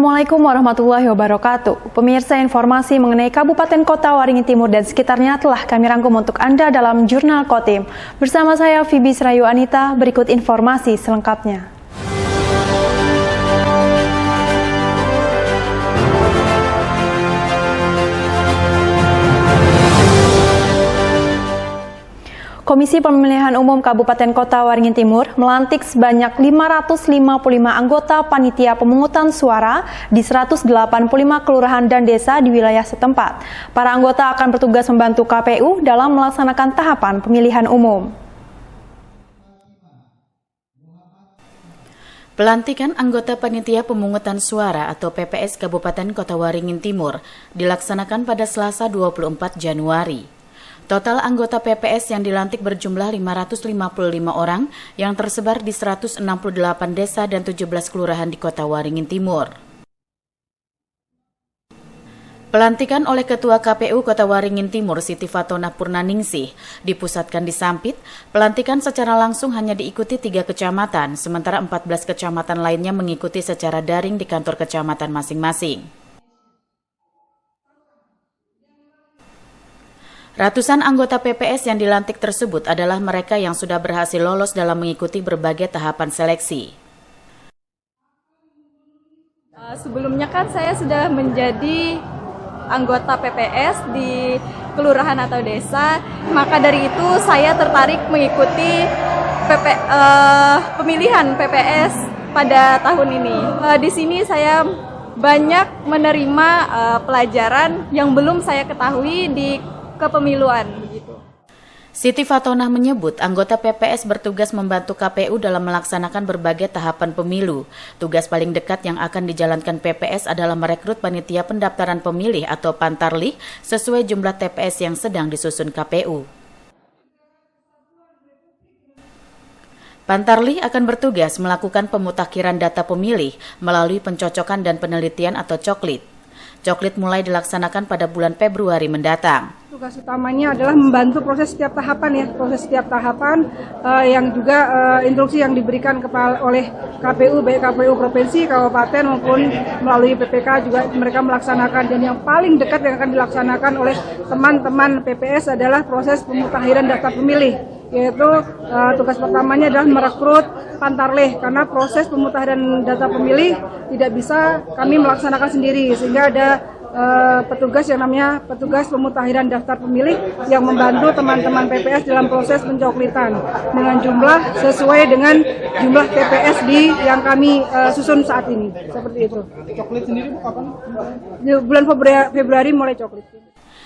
Assalamualaikum warahmatullahi wabarakatuh. Pemirsa, informasi mengenai Kabupaten Kota Waringin Timur dan sekitarnya telah kami rangkum untuk Anda dalam Jurnal Kotim. Bersama saya Fibi Srayu Anita, berikut informasi selengkapnya. Komisi Pemilihan Umum Kabupaten Kota Waringin Timur melantik sebanyak 555 anggota panitia pemungutan suara di 185 kelurahan dan desa di wilayah setempat. Para anggota akan bertugas membantu KPU dalam melaksanakan tahapan pemilihan umum. Pelantikan anggota panitia pemungutan suara atau PPS Kabupaten Kota Waringin Timur dilaksanakan pada Selasa 24 Januari. Total anggota PPS yang dilantik berjumlah 555 orang yang tersebar di 168 desa dan 17 kelurahan di Kota Waringin Timur. Pelantikan oleh Ketua KPU Kota Waringin Timur Siti Fatona Purnaningsih dipusatkan di Sampit. Pelantikan secara langsung hanya diikuti 3 kecamatan, sementara 14 kecamatan lainnya mengikuti secara daring di kantor kecamatan masing-masing. Ratusan anggota PPS yang dilantik tersebut adalah mereka yang sudah berhasil lolos dalam mengikuti berbagai tahapan seleksi. Sebelumnya kan saya sudah menjadi anggota PPS di kelurahan atau desa, maka dari itu saya tertarik mengikuti pemilihan PPS pada tahun ini. Di sini saya banyak menerima pelajaran yang belum saya ketahui di kepemiluan begitu. Siti Fatona menyebut anggota PPS bertugas membantu KPU dalam melaksanakan berbagai tahapan pemilu. Tugas paling dekat yang akan dijalankan PPS adalah merekrut panitia pendaftaran pemilih atau Pantarlih sesuai jumlah TPS yang sedang disusun KPU. Pantarlih akan bertugas melakukan pemutakhiran data pemilih melalui pencocokan dan penelitian atau coklit. Coklit mulai dilaksanakan pada bulan Februari mendatang. Tugas utamanya adalah membantu proses setiap tahapan yang juga instruksi yang diberikan oleh KPU, baik KPU provinsi, kabupaten maupun melalui PPK juga mereka melaksanakan, dan yang paling dekat yang akan dilaksanakan oleh teman-teman PPS adalah proses pemutakhiran data pemilih, yaitu tugas pertamanya adalah merekrut Pantarlih, karena proses pemutakhiran data pemilih tidak bisa kami melaksanakan sendiri, sehingga ada petugas yang namanya petugas pemutakhiran daftar pemilih yang membantu teman-teman PPS dalam proses pencoklitan dengan jumlah sesuai dengan jumlah TPS yang kami susun saat ini, seperti itu. Coklit sendiri kapan? Bulan Februari mulai coklit.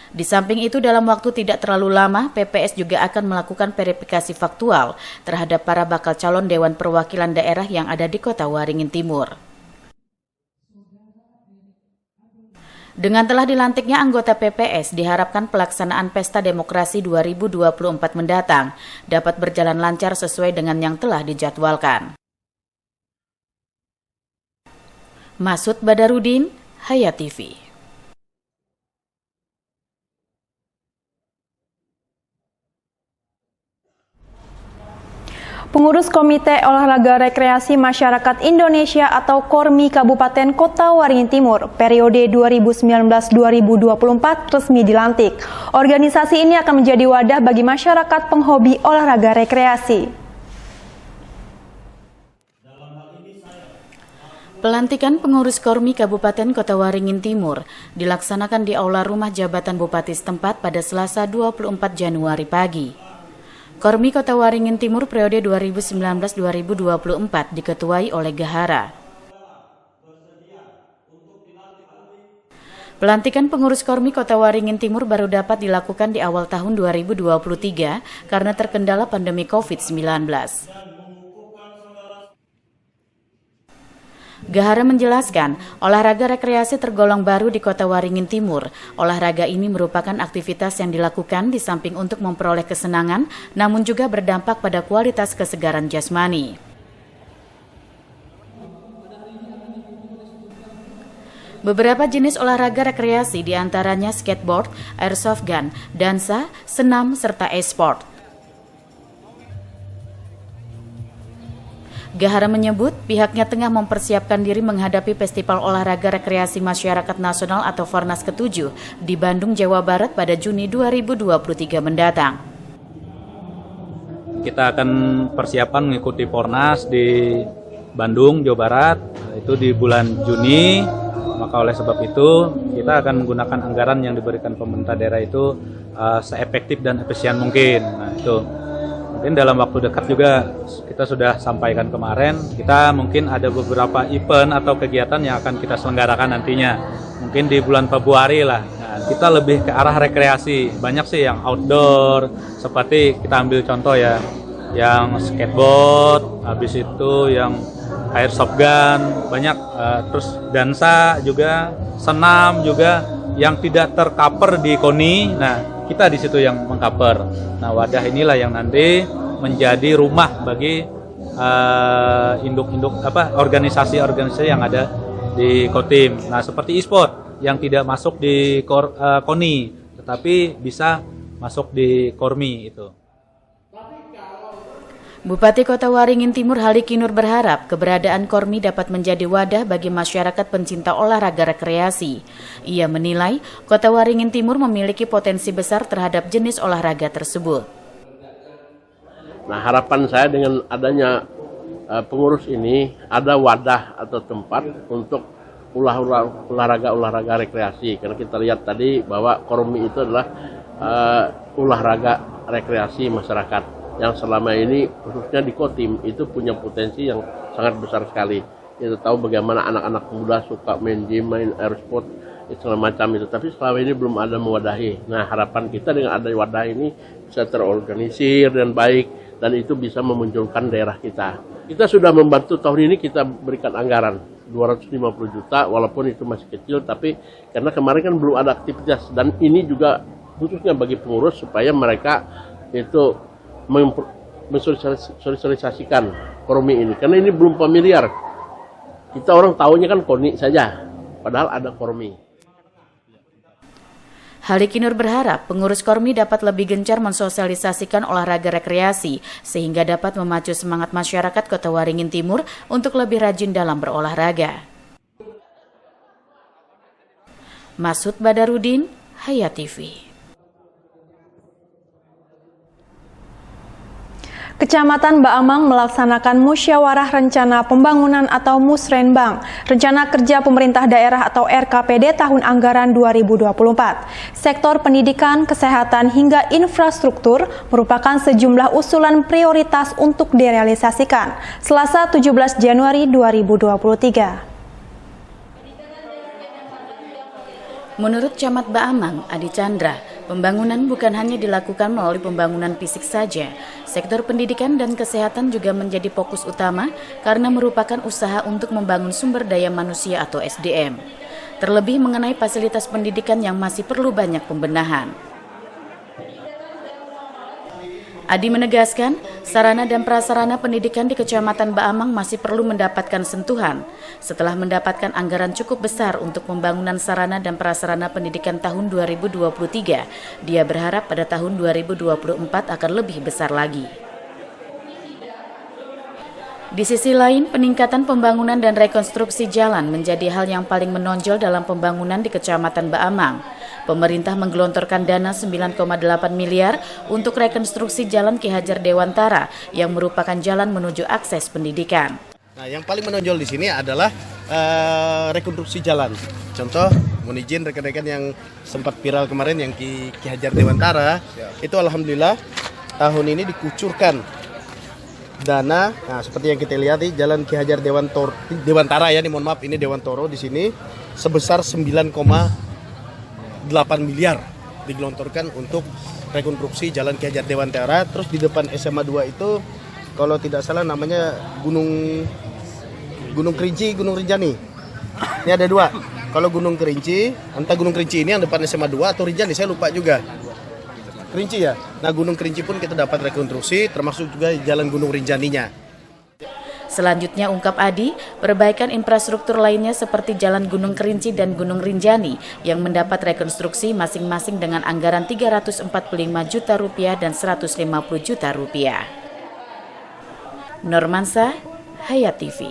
Di samping itu, dalam waktu tidak terlalu lama, PPS juga akan melakukan verifikasi faktual terhadap para bakal calon Dewan Perwakilan Daerah yang ada di Kota Waringin Timur. Dengan telah dilantiknya anggota PPS, diharapkan pelaksanaan Pesta Demokrasi 2024 mendatang dapat berjalan lancar sesuai dengan yang telah dijadwalkan. Masud Badarudin, Hayat TV. Pengurus Komite Olahraga Rekreasi Masyarakat Indonesia atau KORMI Kabupaten Kota Waringin Timur periode 2019-2024 resmi dilantik. Organisasi ini akan menjadi wadah bagi masyarakat penghobi olahraga rekreasi. Pelantikan pengurus KORMI Kabupaten Kota Waringin Timur dilaksanakan di Aula Rumah Jabatan Bupati setempat pada Selasa 24 Januari pagi. KORMI Kota Waringin Timur periode 2019-2024 diketuai oleh Gahara. Pelantikan pengurus KORMI Kota Waringin Timur baru dapat dilakukan di awal tahun 2023 karena terkendala pandemi COVID-19. Gahara menjelaskan, olahraga rekreasi tergolong baru di Kota Waringin Timur. Olahraga ini merupakan aktivitas yang dilakukan di samping untuk memperoleh kesenangan, namun juga berdampak pada kualitas kesegaran jasmani. Beberapa jenis olahraga rekreasi diantaranya skateboard, airsoft gun, dansa, senam, serta e-sport. Gahara menyebut pihaknya tengah mempersiapkan diri menghadapi Festival Olahraga Rekreasi Masyarakat Nasional atau Fornas ke-7 di Bandung, Jawa Barat pada Juni 2023 mendatang. Kita akan persiapan mengikuti Fornas di Bandung, Jawa Barat, itu di bulan Juni. Maka oleh sebab itu kita akan menggunakan anggaran yang diberikan pemerintah daerah itu seefektif dan efisien mungkin. Nah itu mungkin dalam waktu dekat juga kita sudah sampaikan kemarin, kita mungkin ada beberapa event atau kegiatan yang akan kita selenggarakan nantinya. Mungkin di bulan Februari lah. Nah, kita lebih ke arah rekreasi. Banyak sih yang outdoor, seperti kita ambil contoh ya, yang skateboard, habis itu yang airsoft gun, banyak, terus dansa juga, senam juga, yang tidak tercover di KONI. Nah, kita di situ yang mengcover. Nah, wadah inilah yang nanti menjadi rumah bagi induk-induk organisasi-organisasi yang ada di Kotim. Nah, seperti e-sport yang tidak masuk di KONI, tetapi bisa masuk di KORMI itu. Bupati Kota Waringin Timur Halik Kinur berharap keberadaan KORMI dapat menjadi wadah bagi masyarakat pencinta olahraga rekreasi. Ia menilai Kota Waringin Timur memiliki potensi besar terhadap jenis olahraga tersebut. Nah, harapan saya dengan adanya pengurus ini ada wadah atau tempat untuk olahraga rekreasi. Karena kita lihat tadi bahwa KORMI itu adalah olahraga rekreasi masyarakat yang selama ini khususnya di Kotim itu punya potensi yang sangat besar sekali. Kita tahu bagaimana anak-anak muda suka main gym, main airsport, segala macam itu. Tapi selama ini belum ada mewadahi. Nah, harapan kita dengan ada wadah ini bisa terorganisir dan baik, dan itu bisa memunculkan daerah kita. Kita sudah membantu tahun ini, kita berikan anggaran 250 juta, walaupun itu masih kecil, tapi karena kemarin kan belum ada aktivitas, dan ini juga khususnya bagi pengurus supaya mereka itu mensosialisasikan KORMI ini, karena ini belum familiar. Kita orang tahunya kan KONI saja, padahal ada KORMI. Halik Kinur berharap pengurus KORMI dapat lebih gencar mensosialisasikan olahraga rekreasi sehingga dapat memacu semangat masyarakat Kota Waringin Timur untuk lebih rajin dalam berolahraga. Masud Badarudin, Hayat TV. Kecamatan Baamang melaksanakan Musyawarah Rencana Pembangunan atau Musrenbang, Rencana Kerja Pemerintah Daerah atau RKPD tahun anggaran 2024. Sektor pendidikan, kesehatan, hingga infrastruktur merupakan sejumlah usulan prioritas untuk direalisasikan. Selasa 17 Januari 2023. Menurut Camat Baamang, Adi Chandra, pembangunan bukan hanya dilakukan melalui pembangunan fisik saja. Sektor pendidikan dan kesehatan juga menjadi fokus utama karena merupakan usaha untuk membangun sumber daya manusia atau SDM. Terlebih mengenai fasilitas pendidikan yang masih perlu banyak pembenahan. Adi menegaskan, sarana dan prasarana pendidikan di Kecamatan Baamang masih perlu mendapatkan sentuhan. Setelah mendapatkan anggaran cukup besar untuk pembangunan sarana dan prasarana pendidikan tahun 2023, dia berharap pada tahun 2024 akan lebih besar lagi. Di sisi lain, peningkatan pembangunan dan rekonstruksi jalan menjadi hal yang paling menonjol dalam pembangunan di Kecamatan Baamang. Pemerintah menggelontorkan dana 9,8 miliar untuk rekonstruksi Jalan Ki Hajar Dewantara yang merupakan jalan menuju akses pendidikan. Nah, yang paling menonjol di sini adalah rekonstruksi jalan. Contoh, mohon izin rekan-rekan yang sempat viral kemarin yang Ki Hajar Dewantara, itu alhamdulillah tahun ini dikucurkan dana. Nah, seperti yang kita lihat di Jalan Ki Hajar Dewantara ya, mohon maaf ini Dewantoro di sini sebesar 9,8 miliar digelontorkan untuk rekonstruksi Jalan Ki Hajar Dewantara. Terus di depan SMA 2 itu kalau tidak salah namanya Gunung Kerinci, Gunung Rinjani. Ini ada dua. Kalau Gunung Kerinci, entah Gunung Kerinci ini yang depan SMA 2 atau Rinjani, saya lupa juga. Kerinci ya. Nah, Gunung Kerinci pun kita dapat rekonstruksi, termasuk juga Jalan Gunung Rinjaninya. Selanjutnya, ungkap Adi, perbaikan infrastruktur lainnya seperti Jalan Gunung Kerinci dan Gunung Rinjani yang mendapat rekonstruksi masing-masing dengan anggaran 345 juta rupiah dan 150 juta rupiah. Normansa, Hayat TV.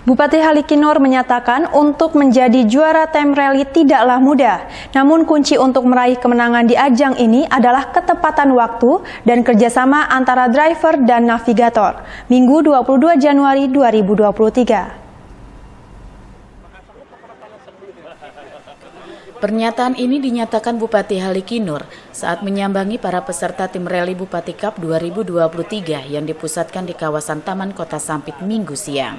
Bupati Halikinor menyatakan untuk menjadi juara time rally tidaklah mudah. Namun kunci untuk meraih kemenangan di ajang ini adalah ketepatan waktu dan kerjasama antara driver dan navigator. Minggu 22 Januari 2023. Pernyataan ini dinyatakan Bupati Halikinor saat menyambangi para peserta tim rally Bupati Cup 2023 yang dipusatkan di kawasan Taman Kota Sampit Minggu siang.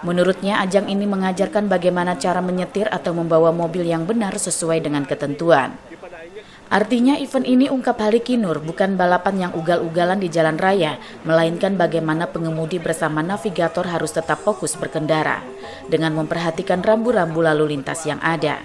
Menurutnya, ajang ini mengajarkan bagaimana cara menyetir atau membawa mobil yang benar sesuai dengan ketentuan. Artinya event ini, ungkap Halikinor, bukan balapan yang ugal-ugalan di jalan raya, melainkan bagaimana pengemudi bersama navigator harus tetap fokus berkendara dengan memperhatikan rambu-rambu lalu lintas yang ada.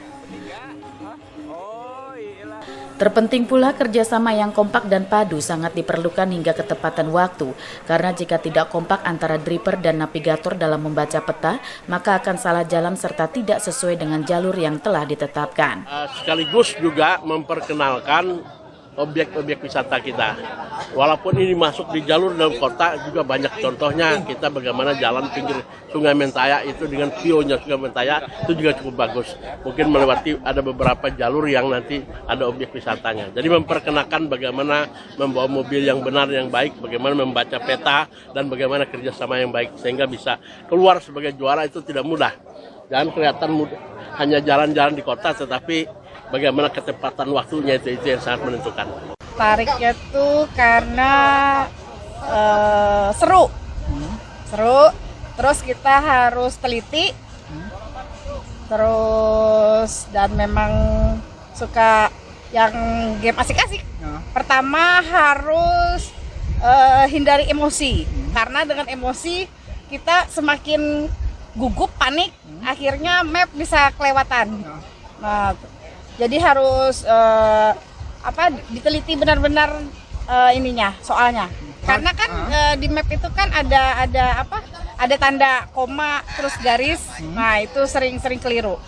Terpenting pula kerjasama yang kompak dan padu sangat diperlukan hingga ketepatan waktu, karena jika tidak kompak antara driver dan navigator dalam membaca peta, maka akan salah jalan serta tidak sesuai dengan jalur yang telah ditetapkan. Sekaligus juga memperkenalkan objek-objek wisata kita. Walaupun ini masuk di jalur dalam kota, juga banyak contohnya kita bagaimana jalan pinggir Sungai Mentaya itu dengan view-nya Sungai Mentaya itu juga cukup bagus. Mungkin melewati ada beberapa jalur yang nanti ada objek wisatanya. Jadi memperkenalkan bagaimana membawa mobil yang benar, yang baik, bagaimana membaca peta, dan bagaimana kerjasama yang baik sehingga bisa keluar sebagai juara itu tidak mudah. Jangan kelihatan mudah, hanya jalan-jalan di kota, tetapi bagaimana ketepatan waktunya itu yang sangat menentukan. Tariknya tuh karena seru, terus kita harus teliti, terus dan memang suka yang game asik-asik. Pertama harus hindari emosi, karena dengan emosi kita semakin gugup, panik, akhirnya map bisa kelewatan. Nah, jadi harus diteliti benar-benar ininya soalnya. Karena kan di map itu kan ada tanda koma terus garis. Nah, itu sering keliru.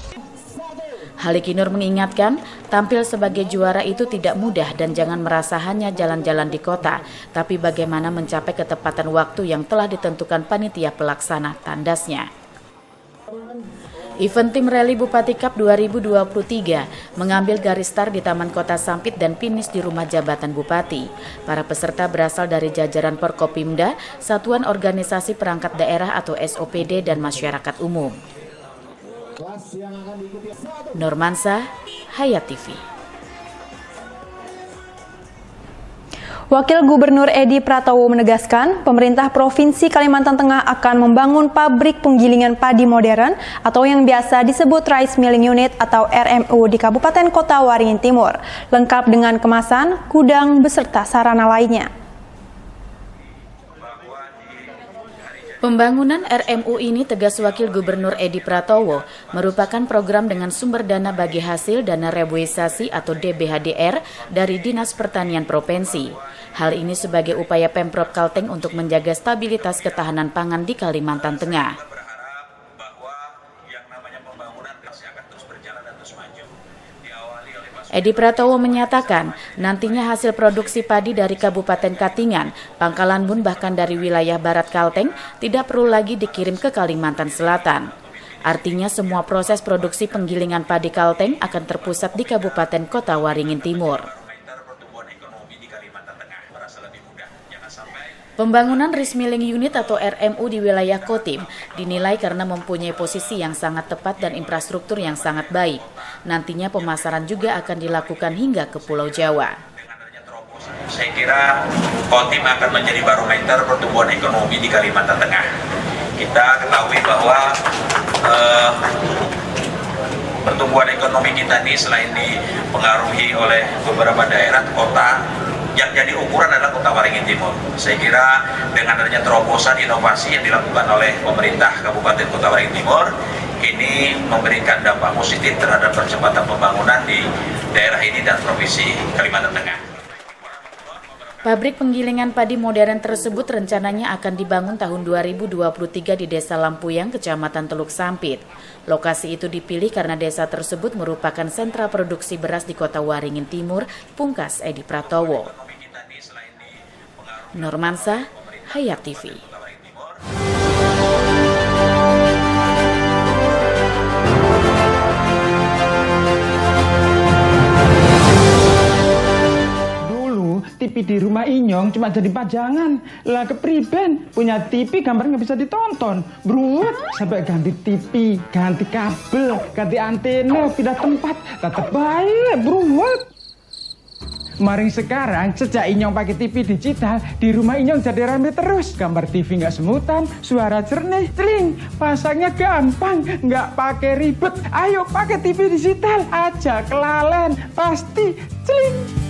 Halikinor mengingatkan, tampil sebagai juara itu tidak mudah dan jangan merasa hanya jalan-jalan di kota, tapi bagaimana mencapai ketepatan waktu yang telah ditentukan panitia pelaksana, tandasnya. Event tim rally Bupati Cup 2023 mengambil garis start di Taman Kota Sampit dan finish di Rumah Jabatan Bupati. Para peserta berasal dari jajaran Porkopimda, Satuan Organisasi Perangkat Daerah atau SOPD, dan masyarakat umum. Normansa, Hayat TV. Wakil Gubernur Edi Pratowo menegaskan, pemerintah Provinsi Kalimantan Tengah akan membangun pabrik penggilingan padi modern atau yang biasa disebut Rice Milling Unit atau RMU di Kabupaten Kota Waringin Timur, lengkap dengan kemasan, gudang, beserta sarana lainnya. Pembangunan RMU ini, tegas Wakil Gubernur Edi Pratowo, merupakan program dengan sumber dana bagi hasil dana reboisasi atau DBHDR dari Dinas Pertanian Provinsi. Hal ini sebagai upaya Pemprov Kalteng untuk menjaga stabilitas ketahanan pangan di Kalimantan Tengah. Edi Pratowo menyatakan, nantinya hasil produksi padi dari Kabupaten Katingan, Pangkalan Bun, bahkan dari wilayah Barat Kalteng tidak perlu lagi dikirim ke Kalimantan Selatan. Artinya semua proses produksi penggilingan padi Kalteng akan terpusat di Kabupaten Kota Waringin Timur. Pembangunan Rice Milling Unit atau RMU di wilayah Kotim dinilai karena mempunyai posisi yang sangat tepat dan infrastruktur yang sangat baik. Nantinya pemasaran juga akan dilakukan hingga ke Pulau Jawa. Saya kira Kotim akan menjadi barometer pertumbuhan ekonomi di Kalimantan Tengah. Kita ketahui bahwa pertumbuhan ekonomi kita ini selain dipengaruhi oleh beberapa daerah, kota, yang jadi ukuran adalah Kota Waringin Timur. Saya kira dengan adanya terobosan inovasi yang dilakukan oleh pemerintah Kabupaten Kota Waringin Timur, ini memberikan dampak positif terhadap percepatan pembangunan di daerah ini dan Provinsi Kalimantan Tengah. Pabrik penggilingan padi modern tersebut rencananya akan dibangun tahun 2023 di Desa Lampuyang, Kecamatan Teluk Sampit. Lokasi itu dipilih karena desa tersebut merupakan sentra produksi beras di Kota Waringin Timur, pungkas Edi Pratowo. Normansa, Hayat TV. TV di rumah Inyong cuma jadi pajangan. Lah kepriben punya TV gambar nggak bisa ditonton. Bruwet sampai ganti TV, ganti kabel, ganti antena, pindah tempat. Tetap baik, bruwet. Maring sekarang sejak Inyong pakai TV digital, di rumah Inyong jadi rame terus. Gambar TV nggak semutan, suara jernih, celing. Pasangnya gampang, nggak pakai ribet. Ayo pakai TV digital aja, kelalen pasti celing.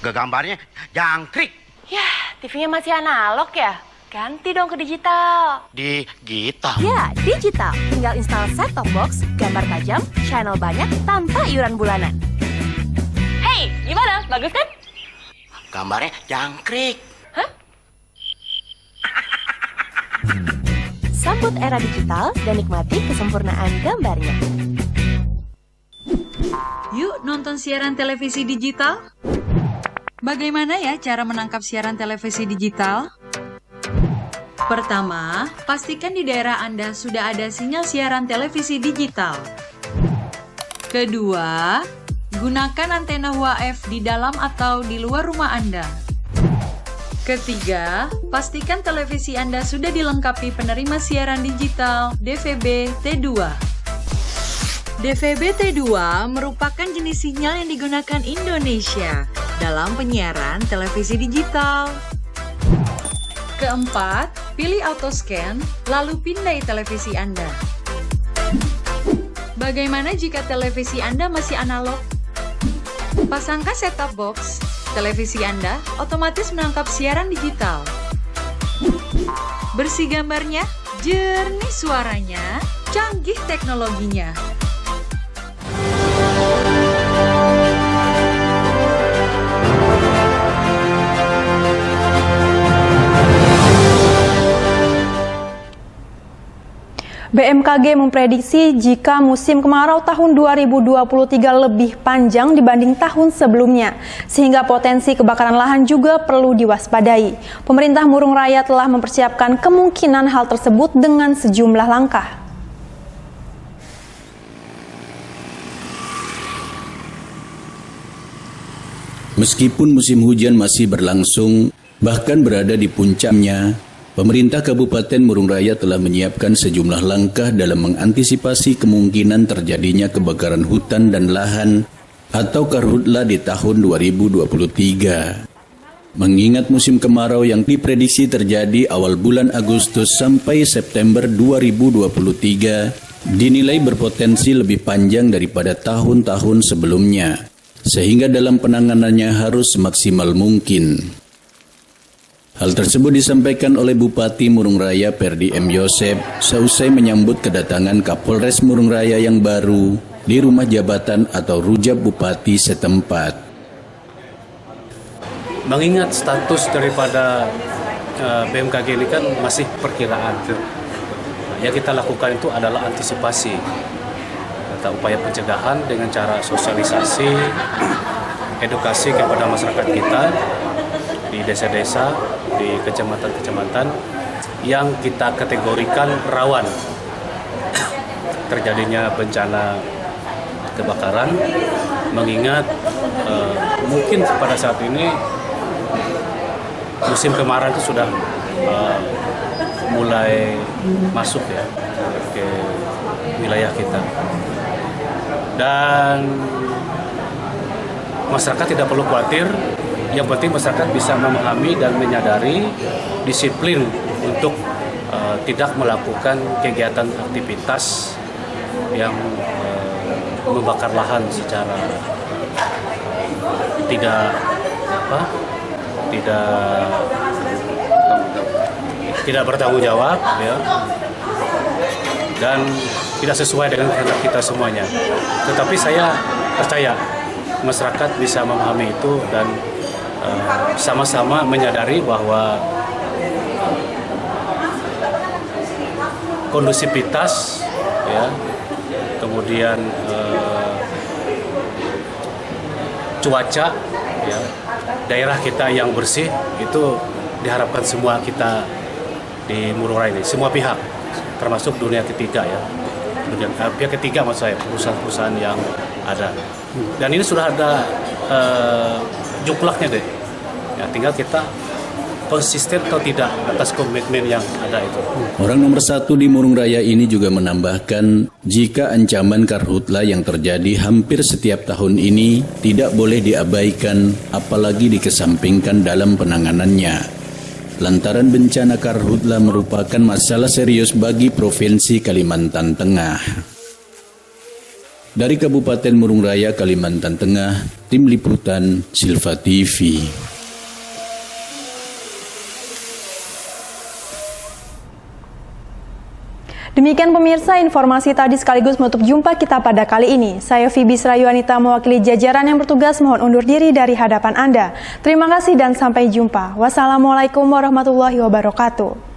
Gambarnya jangkrik. Yah, TV-nya masih analog ya? Ganti dong ke digital. Digital? Ya, digital. Tinggal install set-top box, gambar tajam, channel banyak, tanpa iuran bulanan. Hey, gimana? Bagus kan? Gambarnya jangkrik. Hah? Sambut era digital dan nikmati kesempurnaan gambarnya. Yuk nonton siaran televisi digital. Bagaimana ya cara menangkap siaran televisi digital? Pertama, pastikan di daerah Anda sudah ada sinyal siaran televisi digital. Kedua, gunakan antena UHF di dalam atau di luar rumah Anda. Ketiga, pastikan televisi Anda sudah dilengkapi penerima siaran digital DVB T2. DVB T2 merupakan jenis sinyal yang digunakan Indonesia dalam penyiaran televisi digital. Keempat, pilih auto scan, lalu pindai televisi Anda. Bagaimana jika televisi Anda masih analog? Pasangkan set-top box, televisi Anda otomatis menangkap siaran digital. Bersih gambarnya, jernih suaranya, canggih teknologinya. BMKG memprediksi jika musim kemarau tahun 2023 lebih panjang dibanding tahun sebelumnya, sehingga potensi kebakaran lahan juga perlu diwaspadai. Pemerintah Murung Raya telah mempersiapkan kemungkinan hal tersebut dengan sejumlah langkah. Meskipun musim hujan masih berlangsung, bahkan berada di puncaknya, pemerintah Kabupaten Murung Raya telah menyiapkan sejumlah langkah dalam mengantisipasi kemungkinan terjadinya kebakaran hutan dan lahan atau karhutla di tahun 2023. Mengingat musim kemarau yang diprediksi terjadi awal bulan Agustus sampai September 2023 dinilai berpotensi lebih panjang daripada tahun-tahun sebelumnya, sehingga dalam penanganannya harus semaksimal mungkin. Hal tersebut disampaikan oleh Bupati Murung Raya Perdi M. Yosep seusai menyambut kedatangan Kapolres Murung Raya yang baru di rumah jabatan atau rujak Bupati setempat. Mengingat status daripada BMKG ini kan masih perkiraan, yang kita lakukan itu adalah antisipasi, upaya pencegahan dengan cara sosialisasi, edukasi kepada masyarakat kita di desa-desa, di kecamatan-kecamatan yang kita kategorikan rawan terjadinya bencana kebakaran, mengingat mungkin pada saat ini musim kemarau itu sudah mulai masuk ya ke wilayah kita, dan masyarakat tidak perlu khawatir. Yang penting masyarakat bisa memahami dan menyadari disiplin untuk tidak melakukan kegiatan aktivitas yang membakar lahan secara tidak bertanggung jawab, ya, dan tidak sesuai dengan kehendak kita semuanya. Tetapi saya percaya masyarakat bisa memahami itu dan sama-sama menyadari bahwa kondusivitas, ya, kemudian cuaca, ya, daerah kita yang bersih, itu diharapkan semua kita di Murung Raya ini, semua pihak, termasuk dunia ketiga ya. Pihak ketiga maksud saya, perusahaan-perusahaan yang ada. Dan ini sudah ada juklaknya deh. Ya, tinggal kita konsisten atau tidak atas komitmen yang ada itu. Orang nomor 1 di Murung Raya ini juga menambahkan jika ancaman karhutla yang terjadi hampir setiap tahun ini tidak boleh diabaikan apalagi dikesampingkan dalam penanganannya. Lantaran bencana karhutla merupakan masalah serius bagi Provinsi Kalimantan Tengah. Dari Kabupaten Murung Raya, Kalimantan Tengah, Tim Liputan Silva TV. Demikian pemirsa, informasi tadi sekaligus menutup jumpa kita pada kali ini. Saya Fibi Srayuanita mewakili jajaran yang bertugas mohon undur diri dari hadapan Anda. Terima kasih dan sampai jumpa. Wassalamualaikum warahmatullahi wabarakatuh.